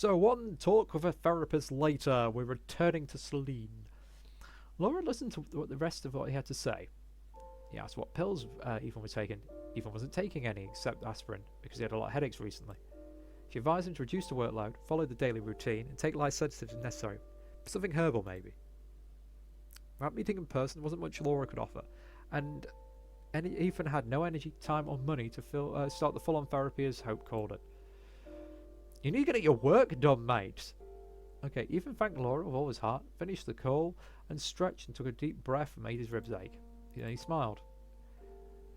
So one talk with a therapist later, we're returning to Selene. Laura listened to the rest of what he had to say. He asked what pills Ethan was taking. Ethan wasn't taking any except aspirin because he had a lot of headaches recently. She advised him to reduce the workload, follow the daily routine, and take light sedatives if necessary. Something herbal, maybe. Without meeting in person, there wasn't much Laura could offer, and Ethan had no energy, time, or money to start the full-on therapy as Hope called it. You need to get your work done, mate. Okay, Ethan thanked Laura with all his heart, finished the call, and stretched and took a deep breath and made his ribs ache. Then he smiled.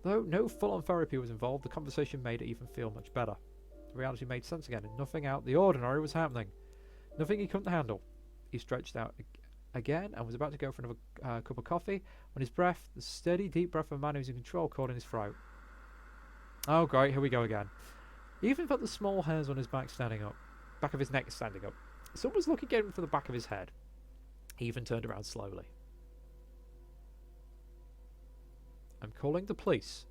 Though no full-on therapy was involved, the conversation made Ethan feel much better. The reality made sense again, and nothing out the ordinary was happening. Nothing he couldn't handle. He stretched out again and was about to go for another cup of coffee when his breath, the steady, deep breath of a man who's in control, caught in his throat. Oh, great, here we go again. Ethan felt the small hairs on his back of his neck standing up. Someone was looking at him from the back of his head. He even turned around slowly. I'm calling the police.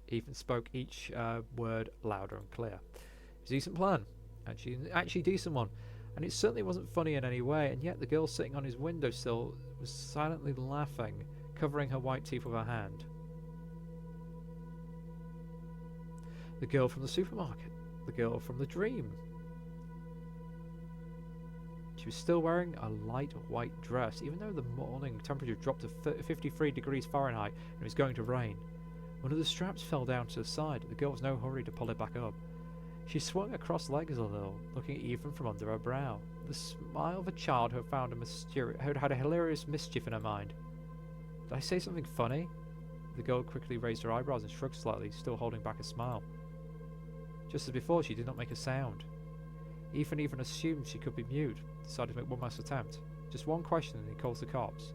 Ethan spoke each word louder and clear. It was a decent plan. Actually a decent one. And it certainly wasn't funny in any way, and yet the girl sitting on his windowsill was silently laughing, covering her white teeth with her hand. The girl from the supermarket. The girl from the dream. She was still wearing a light white dress, even though the morning temperature dropped to 53 degrees Fahrenheit and it was going to rain. One of the straps fell down to the side, and the girl was no hurry to pull it back up. She swung her crossed legs a little, looking at Ethan from under her brow. The smile of a child who had a hilarious mischief in her mind. Did I say something funny? The girl quickly raised her eyebrows and shrugged slightly, still holding back a smile. Just as before, she did not make a sound. Ethan even assumed she could be mute, decided to make one last attempt. Just one question and he calls the cops.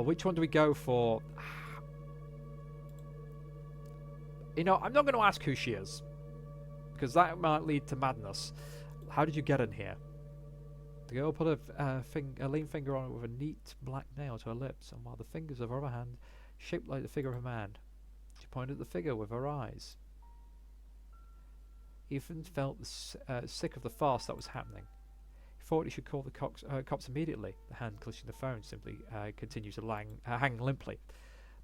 Which one do we go for? You know, I'm not going to ask who she is, because that might lead to madness. How did you get in here? The girl put a lean finger on it with a neat black nail to her lips, and while the fingers of her other hand shaped like the figure of a man, she pointed at the figure with her eyes. Ethan felt sick of the farce that was happening. He thought he should call the cops immediately. The hand clutching the phone simply continued to hang limply.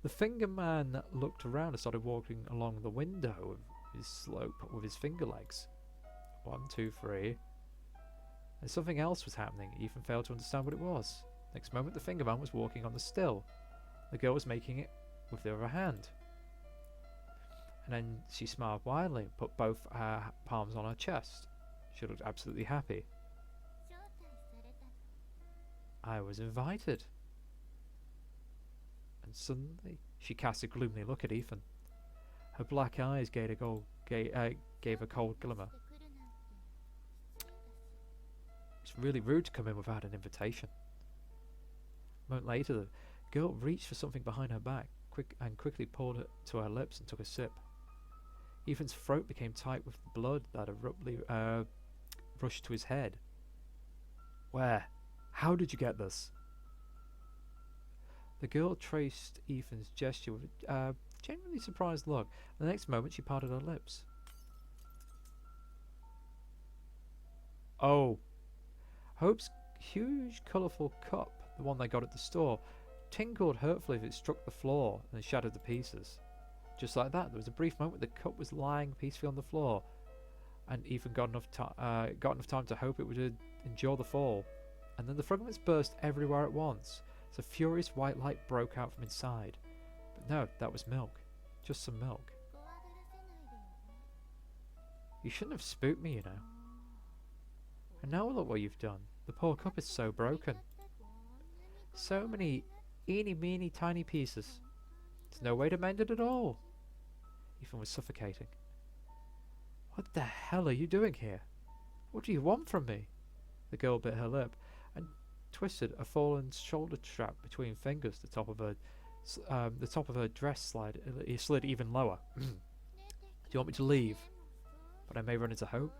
The finger man looked around and started walking along the window of his slope with his finger legs. 1, 2, 3. And something else was happening. Ethan failed to understand what it was. Next moment, the finger man was walking on the still. The girl was making it with the other hand. And then she smiled widely and put both her palms on her chest. She looked absolutely happy. I was invited. And suddenly, she cast a gloomy look at Ethan. Her black eyes gave a cold glimmer. It's really rude to come in without an invitation. A moment later, the girl reached for something behind her back, quickly poured it to her lips and took a sip. Ethan's throat became tight with blood that abruptly rushed to his head. Where? How did you get this? The girl traced Ethan's gesture with a genuinely surprised look. The next moment, she parted her lips. Oh. Hope's huge, colourful cup, the one they got at the store, tinkled hurtfully as it struck the floor and shattered to pieces. Just like that, there was a brief moment the cup was lying peacefully on the floor, and Ethan got enough time to hope it would endure the fall. And then the fragments burst everywhere at once, as a furious white light broke out from inside. But no, that was milk. Just some milk. You shouldn't have spooked me, you know. And now look what you've done. The poor cup is so broken. So many eeny-meeny tiny pieces. There's no way to mend it at all. Ethan was suffocating. What the hell are you doing here? What do you want from me? The girl bit her lip and twisted a fallen shoulder strap between fingers. The top of her dress slid even lower. Do you want me to leave? But I may run into Hope.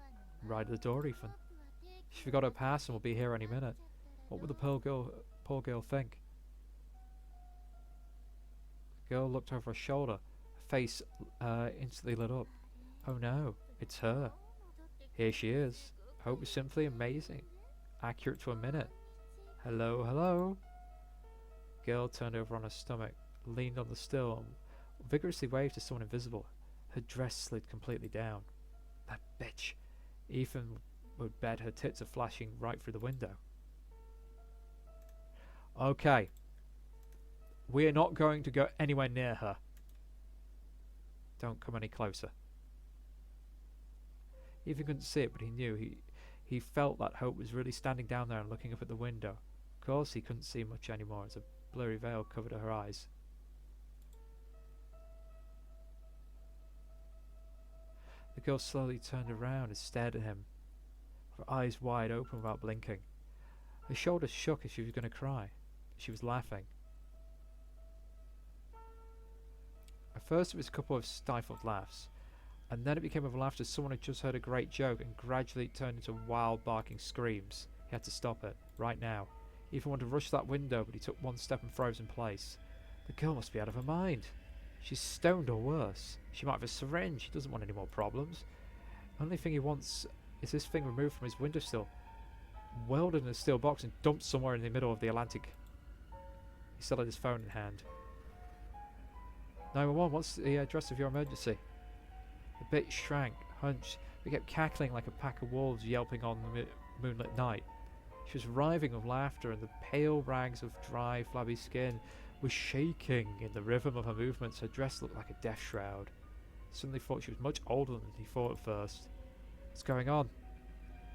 Right at the door, Ethan. She forgot her pass and will be here any minute. What would the poor girl think? The girl looked over her shoulder. Her face instantly lit up. Oh no, it's her. Here she is. Hope is simply amazing. Accurate to a minute. Hello, hello. The girl turned over on her stomach, leaned on the still, and vigorously waved to someone invisible. Her dress slid completely down. That bitch. Ethan would bet her tits are flashing right through the window. Okay. We are not going to go anywhere near her. Don't come any closer. Ethan couldn't see it, but he knew. He felt that Hope was really standing down there and looking up at the window. Of course, he couldn't see much anymore as a blurry veil covered her eyes. The girl slowly turned around and stared at him, her eyes wide open without blinking. Her shoulders shook as she was going to cry. She was laughing. At first it was a couple of stifled laughs, and then it became a laughter as someone had just heard a great joke, and gradually it turned into wild barking screams. He had to stop it, right now. He even wanted to rush to that window, but he took one step and froze in place. The girl must be out of her mind. She's stoned or worse. She might have a syringe. He doesn't want any more problems. Only thing he wants is this thing removed from his windowsill, welded in a steel box and dumped somewhere in the middle of the Atlantic. He still had his phone in hand. 911, what's the address of your emergency? The bitch shrank, hunched, but kept cackling like a pack of wolves yelping on the moonlit night. She was writhing with laughter, and the pale rags of dry, flabby skin were shaking in the rhythm of her movements. Her dress looked like a death shroud. He suddenly thought she was much older than he thought at first. What's going on?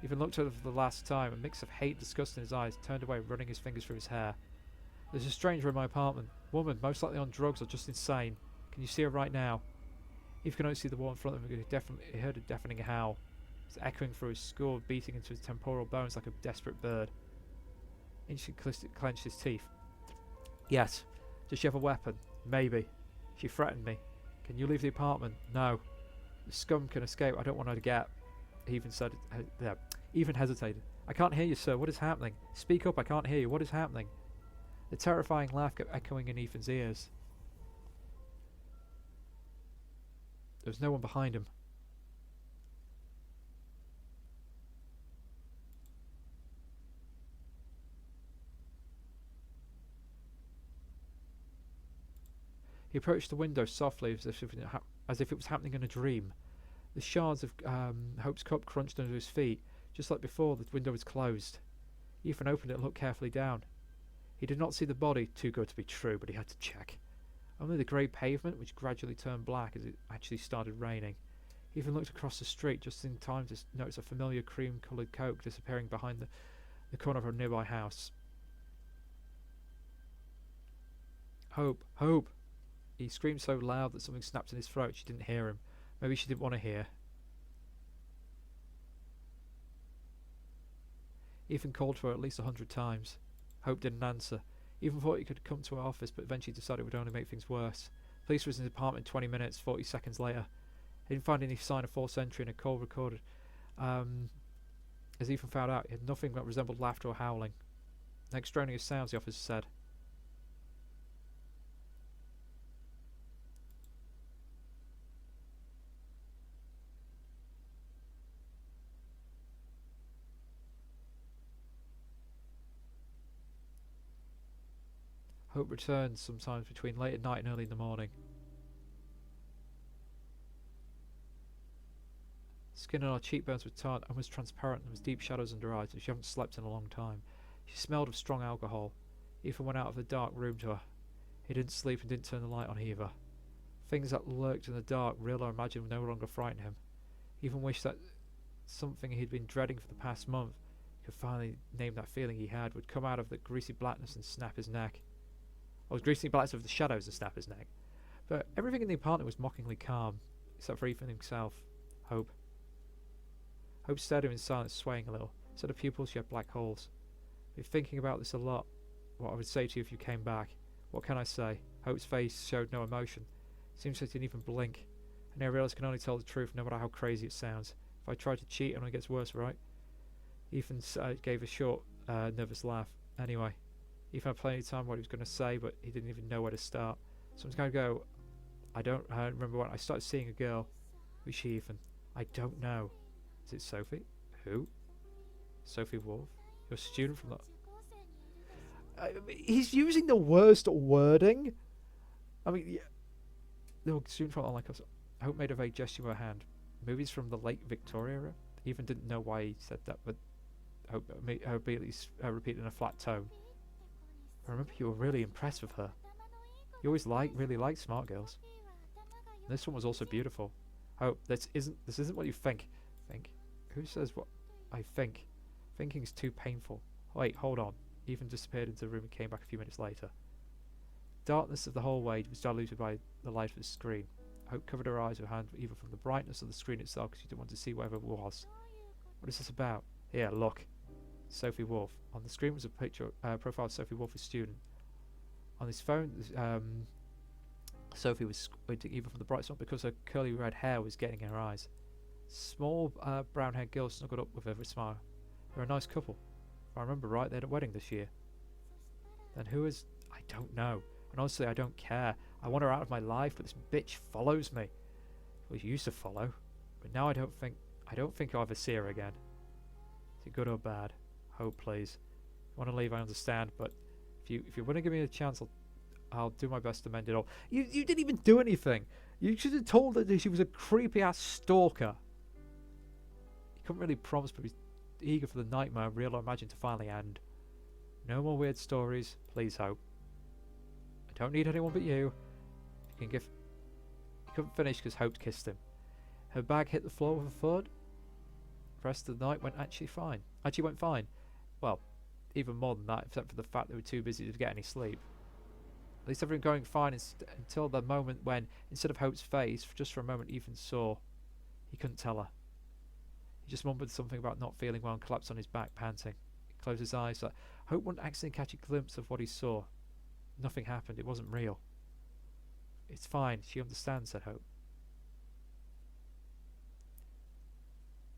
He even looked at her for the last time, a mix of hate and disgust in his eyes, turned away, running his fingers through his hair. There's a stranger in my apartment. Woman, most likely on drugs or just insane. Can you see her right now? If you can only see the wall in front of him, he heard a deafening howl. It was echoing through his skull, beating into his temporal bones like a desperate bird. Instantly clenched his teeth. Yes. Does she have a weapon? Maybe. She threatened me. Can you leave the apartment? No. The scum can escape. I don't want her to get. He even said, even hesitated. I can't hear you, sir. What is happening? Speak up. I can't hear you. What is happening? The terrifying laugh kept echoing in Ethan's ears. There was no one behind him. He approached the window softly, as if it was happening in a dream. The shards of Hope's cup crunched under his feet. Just like before, the window was closed. Ethan opened it and looked carefully down. He did not see the body, too good to be true, but he had to check. Only the grey pavement, which gradually turned black as it actually started raining. He even looked across the street just in time to notice a familiar cream-coloured coke disappearing behind the corner of a nearby house. Hope! Hope! He screamed so loud that something snapped in his throat. She didn't hear him. Maybe she didn't want to hear. Ethan called for her at least 100 times. Hope didn't answer. Ethan thought he could come to her office, but eventually decided it would only make things worse. Police was in his apartment 20 minutes, 40 seconds later. He didn't find any sign of false entry, and a call recorded. As Ethan found out, it had nothing that resembled laughter or howling. Extraneous sounds, the officer said. Hope returns sometimes between late at night and early in the morning. Skin on her cheekbones was tarred and was transparent, and there was deep shadows under her eyes, and she hadn't slept in a long time. She smelled of strong alcohol. Ethan went out of the dark room to her. He didn't sleep and didn't turn the light on either. Things that lurked in the dark, real or imagined, no longer frightened him. He even wished that something he'd been dreading for the past month, he could finally name that feeling he had, would come out of the greasy blackness and snap his neck. Or greasy blackness of the shadows and snap his neck. But everything in the apartment was mockingly calm, except for Ethan himself. Hope. Hope stared at him in silence, swaying a little. Instead of pupils, she had black holes. I've been thinking about this a lot. What I would say to you if you came back. What can I say? Hope's face showed no emotion. Seems like he didn't even blink. And I realised I can only tell the truth, no matter how crazy it sounds. If I try to cheat, it only gets worse, right? Ethan gave a short, nervous laugh. Anyway, Ethan had plenty of time what he was going to say, but he didn't even know where to start. Someone's going to go, I remember when I started seeing a girl. Who's she even? I don't know. Is it Sophie? Who? Sophie Wolf? You're a student from the... he's using the worst wording. I mean, yeah. No, student from like us. Hope made a vague gesture with her hand. Movies from the late Victoria era. Even didn't know why he said that, but Hope at least repeated in a flat tone. I remember you were really impressed with her. You always really liked smart girls. And this one was also beautiful. Hope, this isn't what you think. Think? Who says what I think? Thinking's too painful. Wait, hold on. Ethan disappeared into the room and came back a few minutes later. Darkness of the hallway was diluted by the light of the screen. Hope covered her eyes with her hand either from the brightness of the screen itself because she didn't want to see whatever it was. What is this about? Here, look. Sophie Wolf. On the screen was a picture, profile of Sophie Wolf, a student. On his phone, Sophie was squinting even from the bright sun because her curly red hair was getting in her eyes. Small brown-haired girl snuggled up with her with a smile. They're a nice couple. If I remember right, they had a wedding this year. Then who is... I don't know. And honestly, I don't care. I want her out of my life, but this bitch follows me. Well, she used to follow, but now I don't think I'll ever see her again. Is it good or bad? Hope, please. If you want to leave, I understand, but if you want to give me a chance, I'll do my best to mend it all. You didn't even do anything. You should have told her that she was a creepy ass stalker. He couldn't really promise, but he was eager for the nightmare real or imagined to finally end. No more weird stories, please, Hope. I don't need anyone but you. You can give... He couldn't finish because Hope kissed him. Her bag hit the floor with a thud. The rest of the night went went fine. Well, even more than that, except for the fact they were too busy to get any sleep. At least everything going fine until the moment when, instead of Hope's face, just for a moment Ethan saw, he couldn't tell her. He just mumbled something about not feeling well and collapsed on his back, panting. He closed his eyes so that Hope wouldn't accidentally catch a glimpse of what he saw. Nothing happened. It wasn't real. It's fine. She understands, said Hope.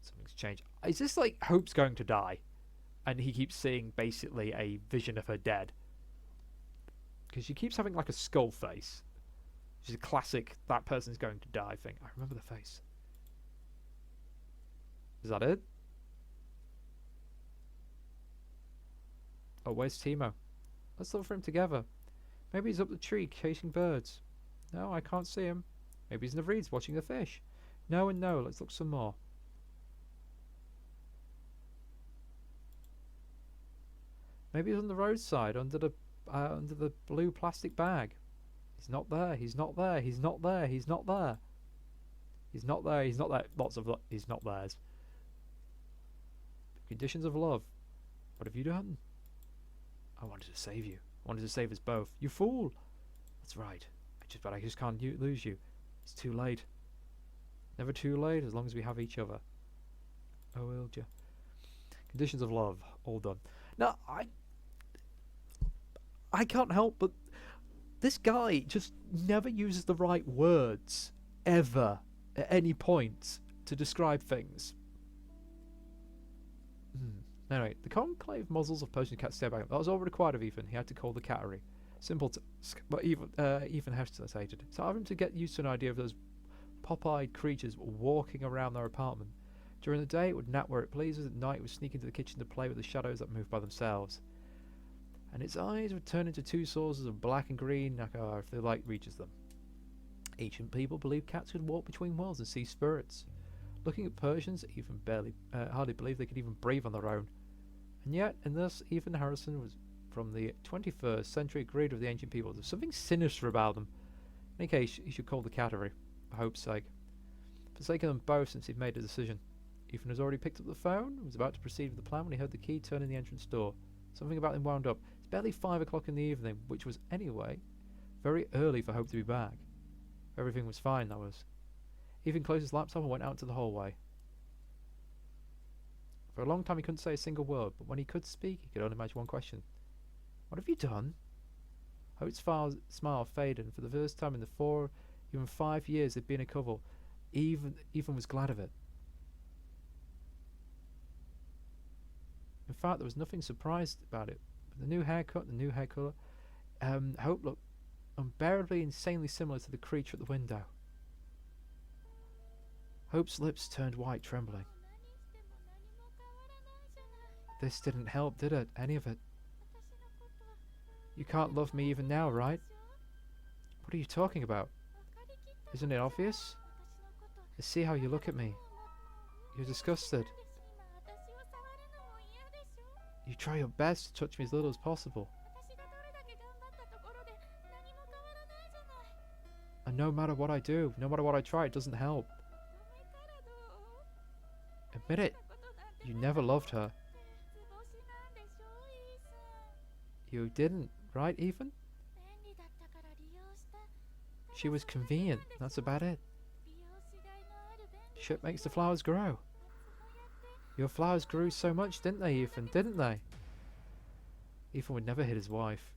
Something's changed. Is this like Hope's going to die? And he keeps seeing basically a vision of her dead? Because she keeps having like a skull face. Which is a classic that person's going to die thing. I remember the face. Is that it? Oh, where's Timo? Let's look for him together. Maybe he's up the tree chasing birds. No, I can't see him. Maybe he's in the reeds watching the fish. No and no, let's look some more. Maybe he's on the roadside under the blue plastic bag. He's not there, he's not there, he's not there, he's not there. He's not there, he's not there. He's not theirs. Conditions of love. What have you done? I wanted to save you. I wanted to save us both. You fool! That's right. But I just can't lose you. It's too late. Never too late as long as we have each other. Oh, will you? Conditions of love. All done. Now, I can't help but... This guy just never uses the right words. Ever. At any point. To describe things. Anyway, the conclave muzzles of Persian cat stared back. That was all required of Ethan. He had to call the cattery. Simple task, but Ethan hesitated. It's hard for him to get used to an idea of those pop-eyed creatures walking around their apartment. During the day, it would nap where it pleases. At night, it would sneak into the kitchen to play with the shadows that moved by themselves. And its eyes would turn into two sources of black and green if the light reaches them. Ancient people believed cats could walk between worlds and see spirits. Looking at Persians, Ethan hardly believed they could even breathe on their own. And yet, in this, Ethan Harrison was from the 21st century agreed with the ancient people. There's something sinister about them. In any case, he should call the cattery, for Hope's sake. For the sake of them both, since he'd made a decision. Ethan has already picked up the phone and was about to proceed with the plan when he heard the key turn in the entrance door. Something about him wound up. It's barely 5 o'clock in the evening, which was, anyway, very early for Hope to be back. Everything was fine, that was. Ethan closed his laptop and went out into the hallway. For a long time he couldn't say a single word, but when he could speak, he could only imagine one question. What have you done? Hope's smile faded, and for the first time in the 4, even 5 years they'd been a couple, Ethan was glad of it. In fact, there was nothing surprised about it. The new haircut, the new hair colour. Hope looked unbearably insanely similar to the creature at the window. Hope's lips turned white, trembling. This didn't help, did it? Any of it? You can't love me even now, right? What are you talking about? Isn't it obvious? I see how you look at me. You're disgusted. You try your best to touch me as little as possible. And no matter what I do, no matter what I try, it doesn't help. Admit it. You never loved her. You didn't, right, Ethan? She was convenient, that's about it. Shit makes the flowers grow. Your flowers grew so much, didn't they, Ethan? Didn't they? Ethan would never hit his wife.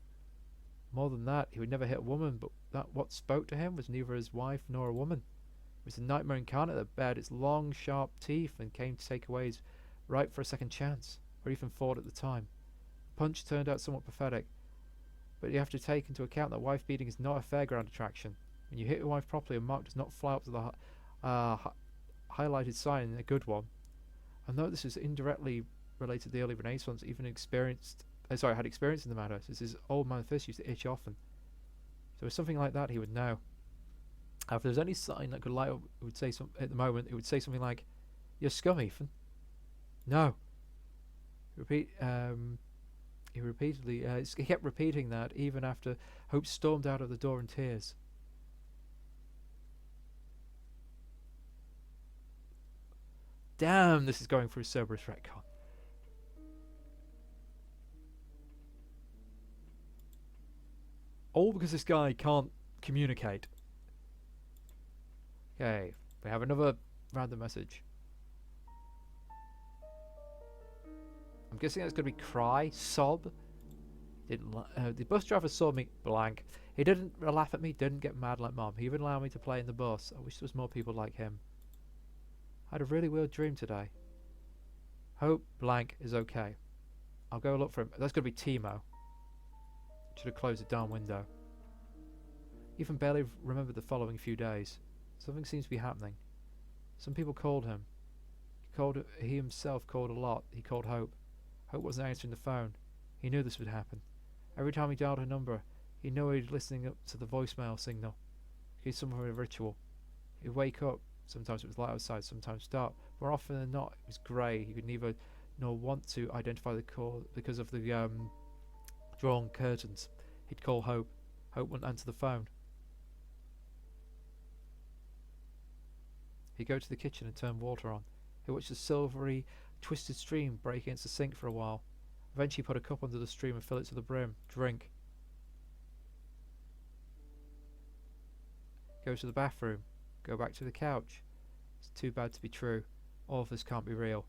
More than that, he would never hit a woman, but that what spoke to him was neither his wife nor a woman. It was the nightmare incarnate that bared its long, sharp teeth and came to take away his right for a second chance, or Ethan thought at the time. The punch turned out somewhat pathetic, but you have to take into account that wife beating is not a fairground attraction. When you hit your wife properly, a mark does not fly up to the highlighted sign, a good one. And though this is indirectly related to the early Renaissance, even had experience in the matter, since his old man fist used to itch often. So with something like that, he would know. If there's any sign that could light up, it would say at the moment, it would say something like, "You're scum, Ethan." No. He kept repeating that even after Hope stormed out of the door in tears. Damn, this is going through Cerberus retcon. All because this guy can't communicate. Okay, we have another random message. I'm guessing that's going to be cry, sob. The bus driver saw me blank. He didn't laugh at me, didn't get mad like Mom. He even allowed me to play in the bus. I wish there was more people like him. I had a really weird dream today. Hope blank is okay. I'll go look for him. That's going to be Timo. Should have closed the darn window. Ethan barely remembered the following few days. Something seems to be happening. Some people called him. He himself called a lot. He called Hope. Hope wasn't answering the phone. He knew this would happen. Every time he dialed her number, he knew he was listening up to the voicemail signal. It was some of a ritual. He'd wake up. Sometimes it was light outside, sometimes dark. More often than not, it was grey. He could neither nor want to identify the call because of the drawn curtains. He'd call Hope. Hope wouldn't answer the phone. He'd go to the kitchen and turn water on. He watched the silvery, twisted stream break against the sink for a while. Eventually put a cup under the stream and fill it to the brim. Drink. Go to the bathroom. Go back to the couch. It's too bad to be true. All of this can't be real.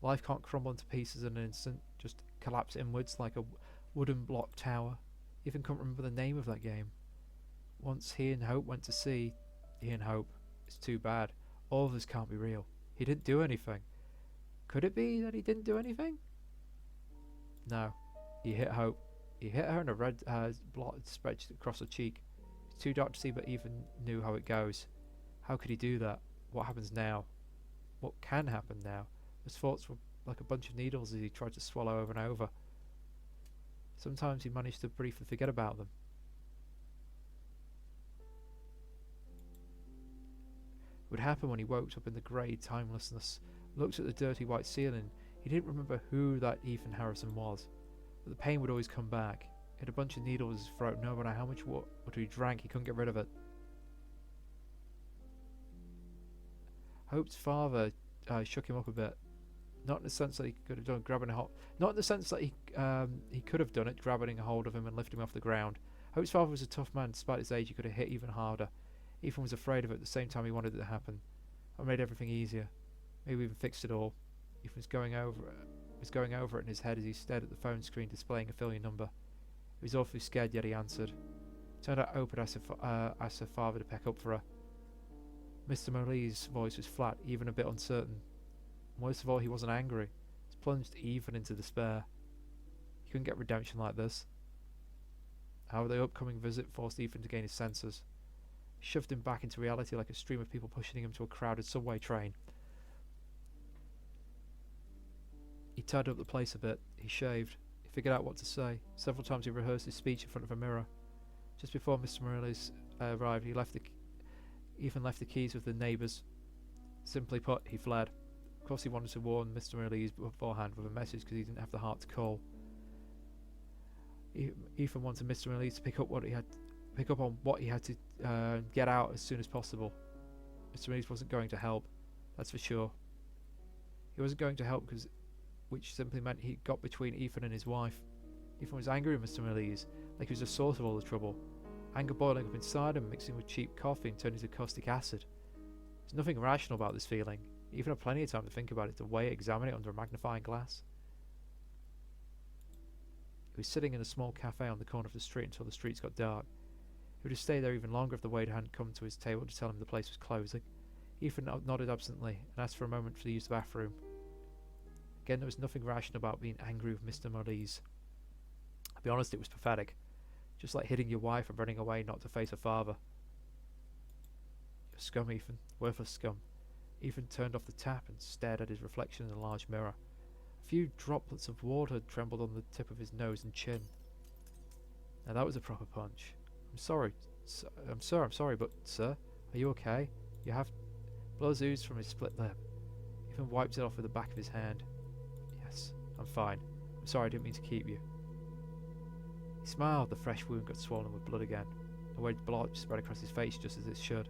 Life can't crumble into pieces in an instant, just collapse inwards like a wooden block tower. Even couldn't remember the name of that game. Once he and Hope went to sea. He and Hope. It's too bad. All of this can't be real. He didn't do anything. Could it be that he didn't do anything? No. He hit Hope. He hit her and a red blot spread across her cheek. It's too dark to see, but even knew how it goes. How could he do that? What happens now? What can happen now? His thoughts were like a bunch of needles as he tried to swallow over and over. Sometimes he managed to briefly forget about them. It would happen when he woke up in the grey timelessness, looked at the dirty white ceiling. He didn't remember who that Ethan Harrison was, but the pain would always come back. He had a bunch of needles in his throat. No matter how much water he drank, he couldn't get rid of it. Hope's father shook him up a bit. Not in the sense that he could have done grabbing a hold. Not in the sense that he could have done it, grabbing a hold of him and lifting him off the ground. Hope's father was a tough man. Despite his age, he could have hit even harder. Ethan was afraid of it. At the same time, he wanted it to happen. I made everything easier. Maybe even fixed it all. Ethan was going over it in his head as he stared at the phone screen displaying a familiar number. He was awfully scared, yet he answered. Turned out Hope had asked her father to pick up for her. Mr. Molie's voice was flat, even a bit uncertain. Worst of all, he wasn't angry. He was plunged even into despair. He couldn't get redemption like this. However, the upcoming visit forced Ethan to gain his senses. It shoved him back into reality like a stream of people pushing him to a crowded subway train. He tidied up the place a bit. He shaved. He figured out what to say. Several times he rehearsed his speech in front of a mirror. Just before Mr. Morelli's arrived, Ethan left the keys with the neighbours. Simply put, he fled. Of course, he wanted to warn Mr. Morelli beforehand with a message because he didn't have the heart to call. Ethan wanted Mr. Morelli to pick up on what he had to get out as soon as possible. Mr. Morelli wasn't going to help, that's for sure. He wasn't going to help which simply meant he got between Ethan and his wife. Ethan was angry with Mr. Morelli, like he was the source of all the trouble. Anger boiling up inside him, mixing with cheap coffee and turning to caustic acid. There's nothing rational about this feeling. Ethan had plenty of time to think about it, to weigh it, examine it under a magnifying glass. He was sitting in a small cafe on the corner of the street until the streets got dark. He would have stayed there even longer if the waiter hadn't come to his table to tell him the place was closing. Ethan nodded absently and asked for a moment to use the bathroom. Again, there was nothing rational about being angry with Mr. Morelli. I'll be honest, it was pathetic. Just like hitting your wife and running away not to face her father. You're scum, Ethan. Worthless scum. Ethan turned off the tap and stared at his reflection in a large mirror. A few droplets of water trembled on the tip of his nose and chin. Now that was a proper punch. I'm sorry, but sir, are you okay? You have... Blood oozed from his split lip. Ethan wiped it off with the back of his hand. Yes, I'm fine. I'm sorry, I didn't mean to keep you. He smiled. The fresh wound got swollen with blood again. A red blotch spread across his face just as it should.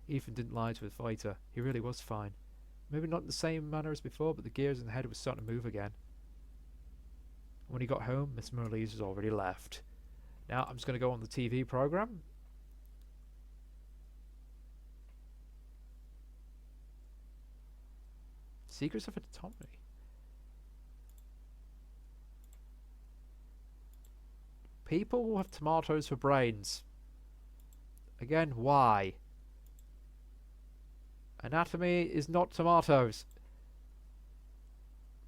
Ethan didn't lie to his fighter. He really was fine. Maybe not in the same manner as before, but the gears in the head were starting to move again. When he got home, Miss Morelli was already left. Now I'm just going to go on the TV program. Secrets of Anatomy. People will have tomatoes for brains. Again, why? Anatomy is not tomatoes.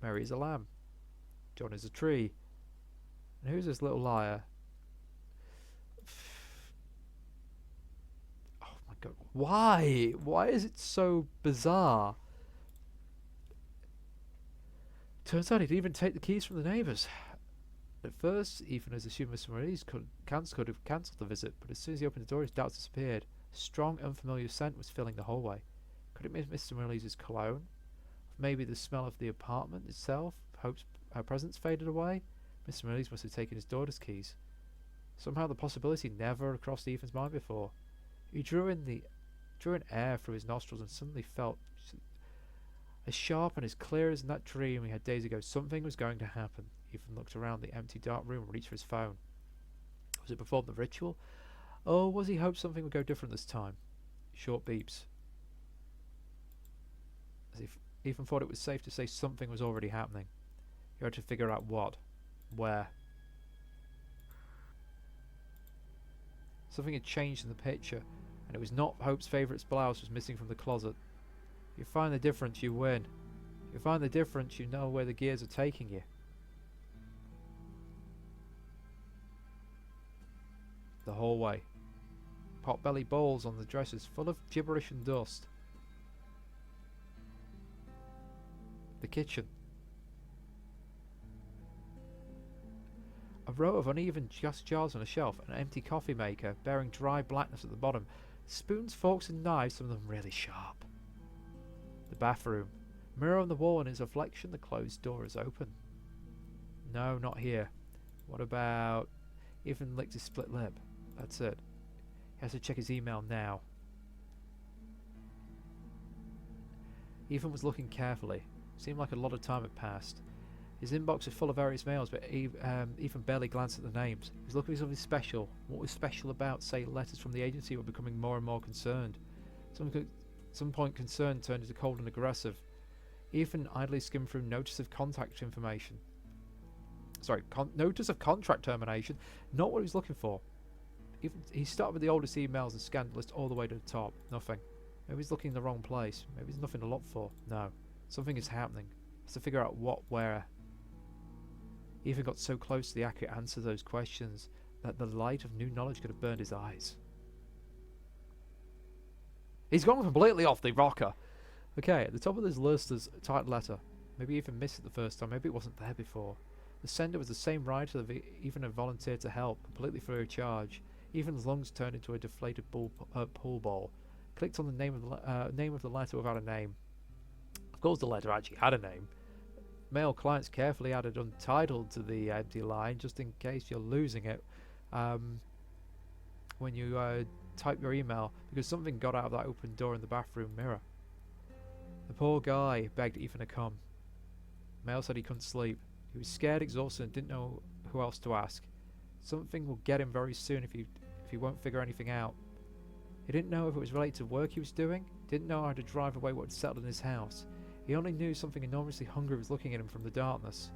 Mary is a lamb. John is a tree. And who's this little liar? Oh my god. Why? Why is it so bizarre? Turns out he'd even take the keys from the neighbours. At first, Ethan has assumed Mr. Morelli could have cancelled the visit, but as soon as he opened the door, his doubts disappeared. A strong, unfamiliar scent was filling the hallway. Could it be Mr. Morelli's cologne? Maybe the smell of the apartment itself? Hope's presence faded away? Mr. Morelli must have taken his daughter's keys. Somehow the possibility never crossed Ethan's mind before. He drew in air through his nostrils and suddenly felt as sharp and as clear as in that dream he had days ago. Something was going to happen. Ethan looked around the empty dark room and reached for his phone. Was it perform the ritual? Or was he hoped something would go different this time? Short beeps. As if Ethan thought it was safe to say something was already happening. He had to figure out what. Where. Something had changed in the picture, and it was not Hope's favourite blouse was missing from the closet. If you find the difference, you win. If you find the difference, you know where the gears are taking you. The hallway. Pot-bellied bowls on the dressers, full of gibberish and dust. The kitchen. A row of uneven jars on a shelf, an empty coffee maker bearing dry blackness at the bottom. Spoons, forks and knives, some of them really sharp. The bathroom. Mirror on the wall and its reflection, the closed door is open. No, not here. What about... Ethan licked his split lip. That's it. He has to check his email now. Ethan was looking carefully. Seemed like a lot of time had passed. His inbox was full of various mails, but Ethan barely glanced at the names. He was looking for something special. What was special about, say, letters from the agency were becoming more and more concerned. Some point concern turned into cold and aggressive. Ethan idly skimmed through notice of contact information. Sorry, notice of contract termination. Not what he was looking for. He started with the oldest emails and scanned the list all the way to the top. Nothing. Maybe he's looking in the wrong place. Maybe there's nothing to look for. No. Something is happening. He has to figure out what, where. Ethan got so close to the accurate answer to those questions that the light of new knowledge could have burned his eyes. He's gone completely off the rocker. Okay, at the top of this list is a title letter. Maybe Ethan missed it the first time, maybe it wasn't there before. The sender was the same writer that Ethan had volunteered to help, completely free of charge. Ethan's lungs turned into a deflated pool ball. Clicked on the name of the letter without a name. Of course the letter actually had a name. Mail clients carefully added untitled to the empty line, just in case you're losing it when you type your email, because something got out of that open door in the bathroom mirror. The poor guy begged Ethan to come. Mail said he couldn't sleep. He was scared, exhausted, and didn't know who else to ask. Something will get him very soon if he won't figure anything out. He didn't know if it was related to work he was doing, didn't know how to drive away what had settled in his house. He only knew something enormously hungry was looking at him from the darkness.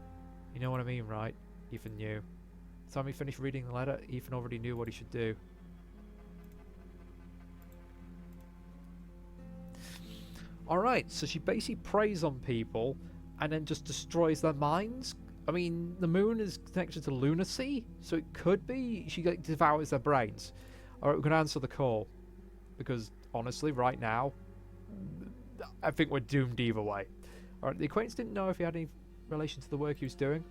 You know what I mean, right? Ethan knew. By the time he finished reading the letter, Ethan already knew what he should do. Alright, so she basically preys on people and then just destroys their minds. I mean, the moon is connected to lunacy, so it could be she devours their brains. Alright, we're going to answer the call. Because, honestly, right now, I think we're doomed either way. Alright, the acquaintance didn't know if he had any relation to the work he was doing.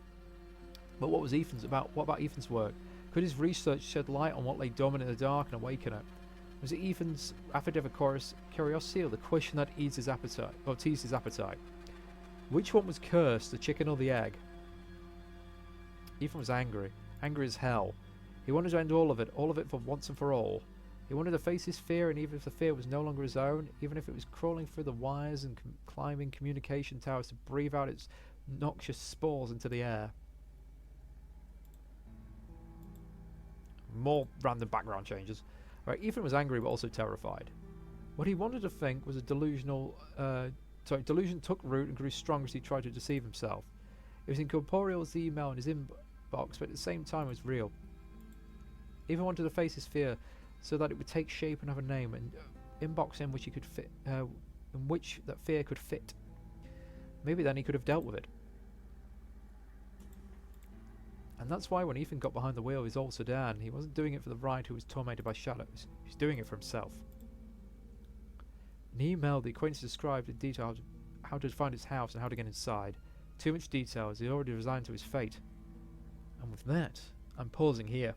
But what about Ethan's work? Could his research shed light on what lay dormant in the dark and awaken it? Was it Ethan's affidavit curiosity or the question that teased his appetite? Which one was cursed, the chicken or the egg? Ethan was angry as hell. He wanted to end all of it for once and for all. He wanted to face his fear, and even if the fear was no longer his own, even if it was crawling through the wires and climbing communication towers to breathe out its noxious spores into the air. More random background changes. Right, Ethan was angry but also terrified. What he wanted to think was a delusion took root and grew stronger as he tried to deceive himself. It was incorporeal as the email in his inbox, but at the same time it was real. Ethan wanted to face his fear so that it would take shape and have a name, and inbox in which he could fit, in which that fear could fit. Maybe then he could have dealt with it. And that's why when Ethan got behind the wheel of his old sedan, he wasn't doing it for the ride who was tormented by shadows. He was doing it for himself. In the email, the acquaintance described in detail how to find his house and how to get inside. Too much detail, as he already resigned to his fate. And with that, I'm pausing here.